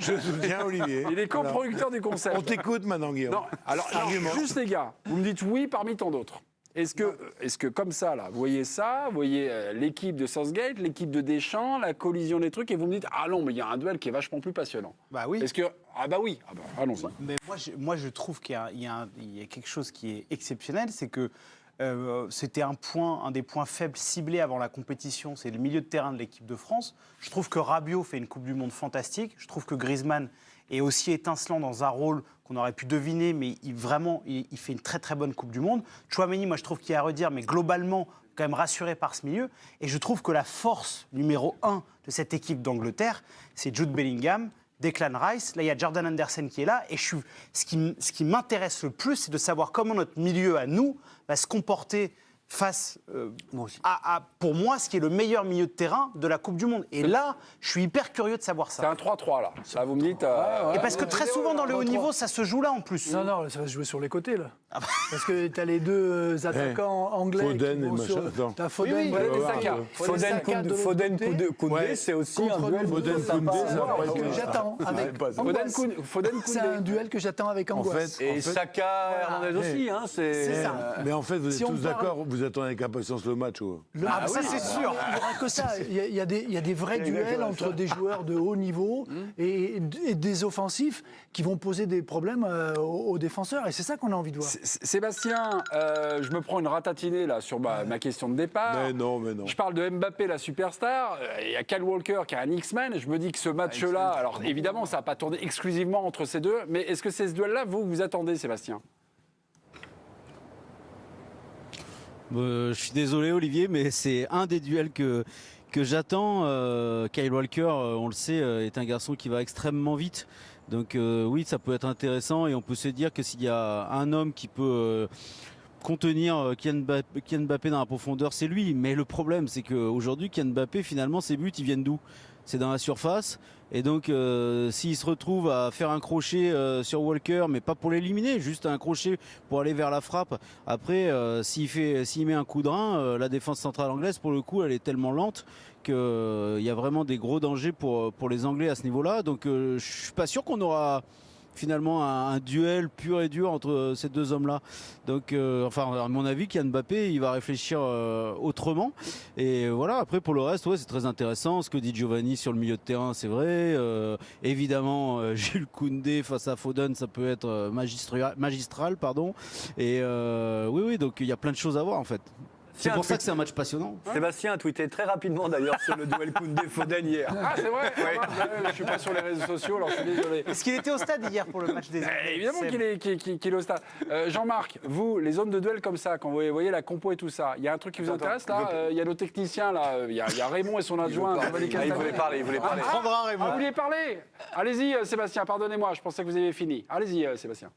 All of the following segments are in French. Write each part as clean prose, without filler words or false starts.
Je soutiens Olivier. Il est coproducteur du concept. On t'écoute maintenant, Guillaume. Non, alors, juste les gars, vous me dites oui parmi tant d'autres. Est-ce que comme ça, là, vous voyez l'équipe de Southgate, l'équipe de Deschamps, la collision des trucs, et vous me dites, ah non, mais il y a un duel qui est vachement plus passionnant. Bah oui. Est-ce que, ah bah oui, allons-y. Mais moi, je trouve qu'il y a quelque chose qui est exceptionnel, c'est que c'était un des points faibles ciblés avant la compétition, c'est le milieu de terrain de l'équipe de France. Je trouve que Rabiot fait une Coupe du Monde fantastique. Je trouve que Griezmann est aussi étincelant dans un rôle qu'on aurait pu deviner, mais il fait une très très bonne Coupe du Monde. Tchouaméni, moi je trouve qu'il y a à redire, mais globalement, quand même rassuré par ce milieu. Et je trouve que la force numéro 1 de cette équipe d'Angleterre, c'est Jude Bellingham, Declan Rice. Là, il y a Jordan Henderson qui est là. Et ce qui m'intéresse le plus, c'est de savoir comment notre milieu à nous va se comporter face à, pour moi, ce qui est le meilleur milieu de terrain de la Coupe du Monde. Et là, je suis hyper curieux de savoir ça. C'est un 3-3, là. Là, vous me dites... Et parce que très souvent, dans le haut niveau, ça se joue là, en plus. Non, ça va se jouer sur les côtés, là. Parce que tu as les deux attaquants anglais. Foden qui vont et machin. sur... T'as Foden, et Saka. Foden Koundé, c'est aussi un duel. Foden Koundé, que j'attends avec angoisse. C'est un duel que j'attends avec angoisse. Et Saka, Hernandez aussi. C'est ça. Mais en fait, vous êtes Si on tous parle- d'accord, vous attendez avec impatience le match. Ça, c'est sûr. Il n'y aura que ça. Il y a des vrais duels entre des joueurs de haut niveau et des offensifs qui vont poser des problèmes aux défenseurs. Et c'est ça qu'on a envie de voir. Sébastien, je me prends une ratatinée là sur ma question de départ. Mais non. Je parle de Mbappé, la superstar. Il y a Kyle Walker qui est un X-Men. Je me dis que ce match-là, alors évidemment, ça n'a pas tourné exclusivement entre ces deux, mais est-ce que c'est ce duel-là, vous attendez, Sébastien? Je suis désolé, Olivier, mais c'est un des duels que j'attends. Kyle Walker, on le sait, est un garçon qui va extrêmement vite. Donc oui, ça peut être intéressant et on peut se dire que s'il y a un homme qui peut contenir Kylian Mbappé dans la profondeur, c'est lui. Mais le problème, c'est qu'aujourd'hui, Kylian Mbappé, finalement, ses buts, ils viennent d'où? C'est dans la surface. Et donc, s'il se retrouve à faire un crochet sur Walker, mais pas pour l'éliminer, juste un crochet pour aller vers la frappe. Après, s'il met un coup de rein, la défense centrale anglaise, pour le coup, elle est tellement lente qu'il y a vraiment des gros dangers pour les Anglais à ce niveau-là. Donc, je suis pas sûr qu'on aura finalement un duel pur et dur entre ces deux hommes-là. Donc, à mon avis, Kylian Mbappé, il va réfléchir autrement. Et voilà, après, pour le reste, ouais, c'est très intéressant. Ce que dit Giovanni sur le milieu de terrain, c'est vrai. Évidemment, Jules Koundé face à Foden, ça peut être magistral, pardon. Et oui, donc il y a plein de choses à voir, en fait. C'est pour ça que c'est un match passionnant. Sébastien a tweeté très rapidement d'ailleurs sur le duel Koundé-Foden hier. Ah, c'est vrai. Je suis pas sur les réseaux sociaux, alors je suis désolé. Est-ce qu'il était au stade hier pour le match des Anglais? Évidemment qu'il est au stade. Jean-Marc, vous, les zones de duel comme ça, quand vous voyez la compo et tout ça, il y a un truc qui vous intéresse là? Il y a nos techniciens là, il y a Raymond et son adjoint. Il voulait parler. Vous vouliez parler? Allez-y, Sébastien, pardonnez-moi, je pensais que vous aviez fini. Allez-y, Sébastien.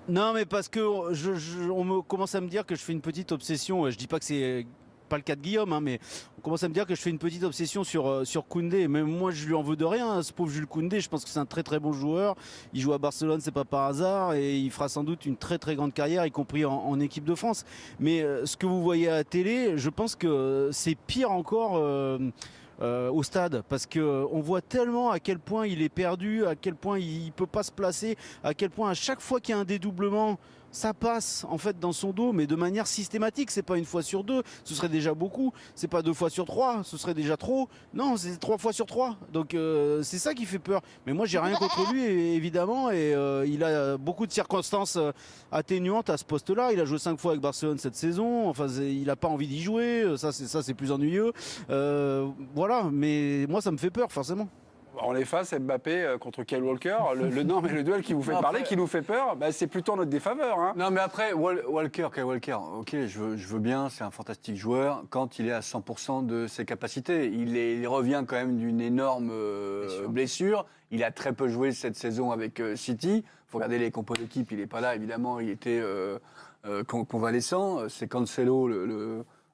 Non, mais parce que on me commence à me dire que je fais une petite obsession. Je dis pas que c'est pas le cas de Guillaume, hein, mais on commence à me dire que je fais une petite obsession sur Koundé. Même moi, je lui en veux de rien, hein, ce pauvre Jules Koundé. Je pense que c'est un très très bon joueur. Il joue à Barcelone, c'est pas par hasard, et il fera sans doute une très très grande carrière, y compris en équipe de France. Mais ce que vous voyez à la télé, je pense que c'est pire encore. Au stade, parce que on voit tellement à quel point il est perdu, à quel point il peut pas se placer, à quel point à chaque fois qu'il y a un dédoublement, ça passe en fait dans son dos, mais de manière systématique. C'est pas une fois sur deux, ce serait déjà beaucoup. C'est pas 2 fois sur 3, ce serait déjà trop. Non, c'est 3 fois sur 3. Donc c'est ça qui fait peur. Mais moi, j'ai rien contre lui, évidemment, et il a beaucoup de circonstances atténuantes à ce poste-là. Il a joué 5 fois avec Barcelone cette saison. Enfin, il a pas envie d'y jouer. Ça, c'est plus ennuyeux. Voilà. Mais moi, ça me fait peur, forcément. On est face à Mbappé contre Kyle Walker. Le duel qui vous fait parler, qui nous fait peur, c'est plutôt en notre défaveur. Hein. Non, mais après, Kyle Walker, ok, je veux bien, c'est un fantastique joueur quand il est à 100% de ses capacités. Il revient quand même d'une énorme blessure. Il a très peu joué cette saison avec City. Il faut regarder les compos d'équipe, il n'est pas là, évidemment, il était convalescent. C'est Cancelo,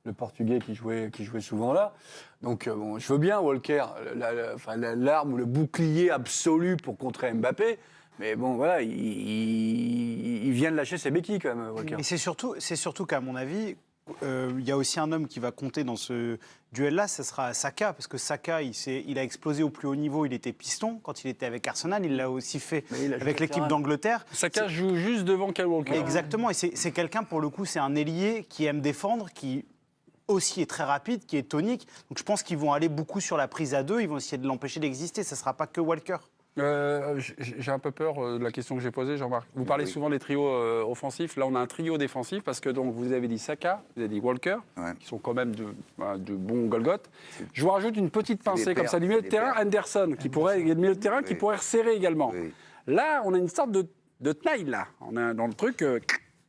le Portugais qui jouait souvent là. Donc, je veux bien Walker, l'arme ou le bouclier absolu pour contrer Mbappé. Mais bon, voilà, il vient de lâcher ses béquilles quand même, Walker. Mais c'est surtout qu'à mon avis, Il y a aussi un homme qui va compter dans ce duel-là, ce sera Saka, parce que Saka, il a explosé au plus haut niveau, il était piston. Quand il était avec Arsenal, il l'a aussi fait avec l'équipe d'Angleterre. Saka joue juste devant Kyle Walker. Exactement, et c'est quelqu'un, pour le coup, c'est un ailier qui aime défendre, qui aussi est très rapide, qui est tonique. Donc je pense qu'ils vont aller beaucoup sur la prise à deux, ils vont essayer de l'empêcher d'exister, ça ne sera pas que Walker. J'ai un peu peur de la question que j'ai posée, Jean-Marc. Vous parlez souvent des trios offensifs. Là, on a un trio défensif parce que donc, vous avez dit Saka, vous avez dit Walker, qui sont quand même de bons Golgoth. Je vous rajoute une petite pincée comme ça du milieu de terrain, Anderson, qui pourrait, le milieu de terrain qui pourrait resserrer également. Oui. Là, on a une sorte de taille, là. On est dans le truc,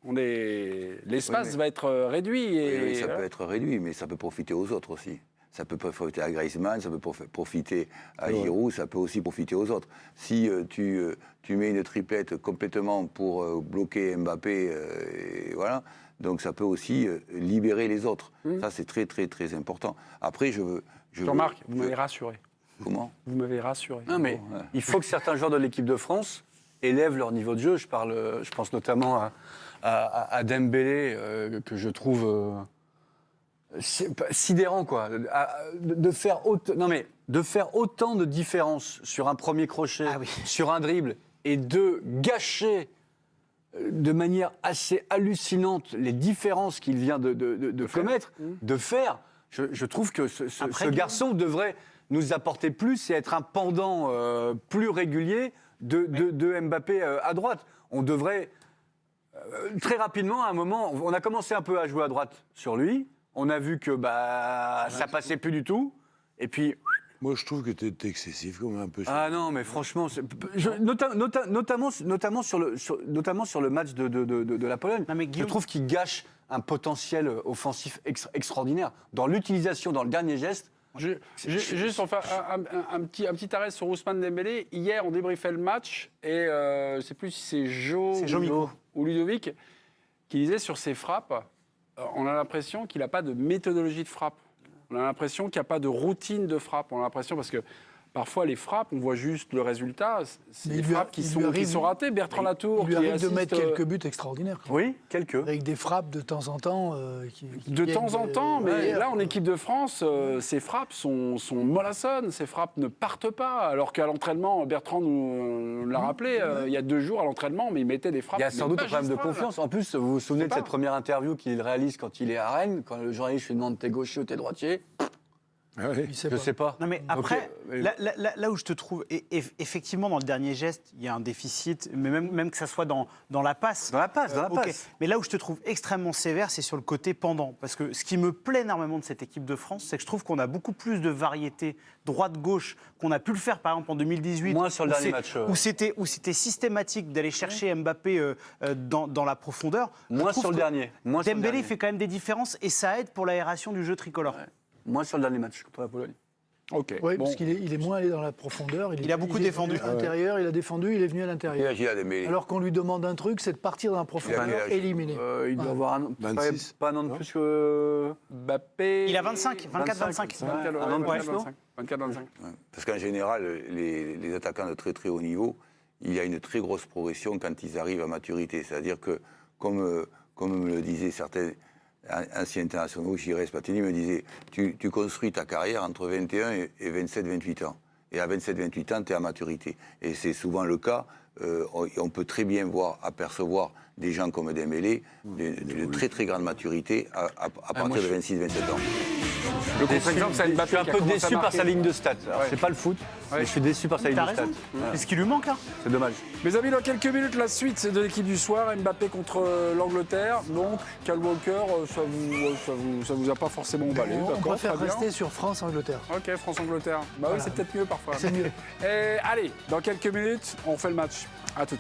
l'espace va être réduit. Et, ça peut être réduit, mais ça peut profiter aux autres aussi. Ça peut profiter à Griezmann, ça peut profiter à Giroud, ça peut aussi profiter aux autres. Si tu mets une triplette complètement pour bloquer Mbappé, et voilà, donc ça peut aussi libérer les autres. Ça, c'est très, très, très important. Après, Jean-Marc, vous m'avez rassuré. Comment ? Vous m'avez rassuré. Non, mais il faut que certains joueurs de l'équipe de France élèvent leur niveau de jeu. Je pense notamment à Dembélé, que je trouve sidérant, quoi. De faire autant de différence sur un premier crochet, sur un dribble, et de gâcher de manière assez hallucinante les différences qu'il vient de commettre, de faire. Je trouve que ce garçon devrait nous apporter plus et être un pendant plus régulier de Mbappé à droite. On devrait très rapidement, à un moment, on a commencé un peu à jouer à droite sur lui. On a vu que ça passait plus du tout. Et puis. Moi, je trouve que t'es excessif, comme un peu. Ah non, mais franchement, notamment sur le match de la Pologne, non, mais je trouve qu'il gâche un potentiel offensif extraordinaire. Dans l'utilisation, dans le dernier geste. Juste enfin, un petit arrêt sur Ousmane Dembélé. Hier, on débriefait le match et je ne sais plus si c'est Jo ou Ludovic qui disait sur ses frappes, on a l'impression qu'il n'a pas de méthodologie de frappe. On a l'impression qu'il n'y a pas de routine de frappe. On a l'impression parce que parfois les frappes, on voit juste le résultat. C'est des frappes qui sont ratées. Bertrand Latour, il lui arrive de mettre quelques buts extraordinaires. Oui, quelques. Avec des frappes de temps en temps. De temps en temps, mais là, en équipe de France, ces frappes sont mollassonnes. Ces frappes ne partent pas. Alors qu'à l'entraînement, Bertrand nous l'a rappelé, il y a 2 jours à l'entraînement, mais il mettait des frappes. Il y a sans doute un problème de confiance. En plus, vous vous souvenez de cette première interview qu'il réalise quand il est à Rennes, quand le journaliste lui demande t'es gaucher ou t'es droitier. Ah oui. Je sais pas. Non, mais après, là où je te trouve, effectivement, dans le dernier geste, il y a un déficit, mais même que ça soit dans la passe. Dans la passe. Mais là où je te trouve extrêmement sévère, c'est sur le côté pendant. Parce que ce qui me plaît énormément de cette équipe de France, c'est que je trouve qu'on a beaucoup plus de variété droite-gauche qu'on a pu le faire, par exemple, en 2018. Moins sur le dernier match. Où c'était systématique d'aller chercher Mbappé dans la profondeur. Moins sur le dernier. Dembélé fait quand même des différences et ça aide pour l'aération du jeu tricolore. Ouais. Moins sur le dernier match contre la Pologne. Ok. Oui, parce qu'il est moins allé dans la profondeur. Il a beaucoup défendu. À l'intérieur, il a défendu, il est venu à l'intérieur. Il a Dembélé. Alors qu'on lui demande un truc, c'est de partir dans la profondeur, éliminer. Il doit avoir un 26. pas un an de plus que Mbappé. Il a 24-25. 24-25. Parce qu'en général, les attaquants de très très haut niveau, il y a une très grosse progression quand ils arrivent à maturité. C'est-à-dire que, comme me le disaient certains anciens internationaux, Giresse, Platini me disait, tu construis ta carrière entre 21 et 27-28 ans. Et à 27-28 ans, tu es à maturité. Et c'est souvent le cas. On peut très bien apercevoir des gens comme Dembélé, de très très grande maturité à partir de 26-27 ans. Le contre-exemple, c'est Mbappé. Je suis un peu déçu par sa ligne de stats. Alors, c'est pas le foot, mais je suis déçu par sa ligne T'as de stats. raison. C'est ce qui lui manque, là. C'est dommage. Mes amis, dans quelques minutes, la suite de l'équipe du soir. Mbappé contre l'Angleterre. Donc, Kyle Walker, ça vous a pas forcément emballé. On D'accord, préfère très bien. rester sur France-Angleterre. Ok, France-Angleterre. Bah oui, c'est peut-être mieux parfois. C'est mieux. Et allez, dans quelques minutes, on fait le match. À tout de suite.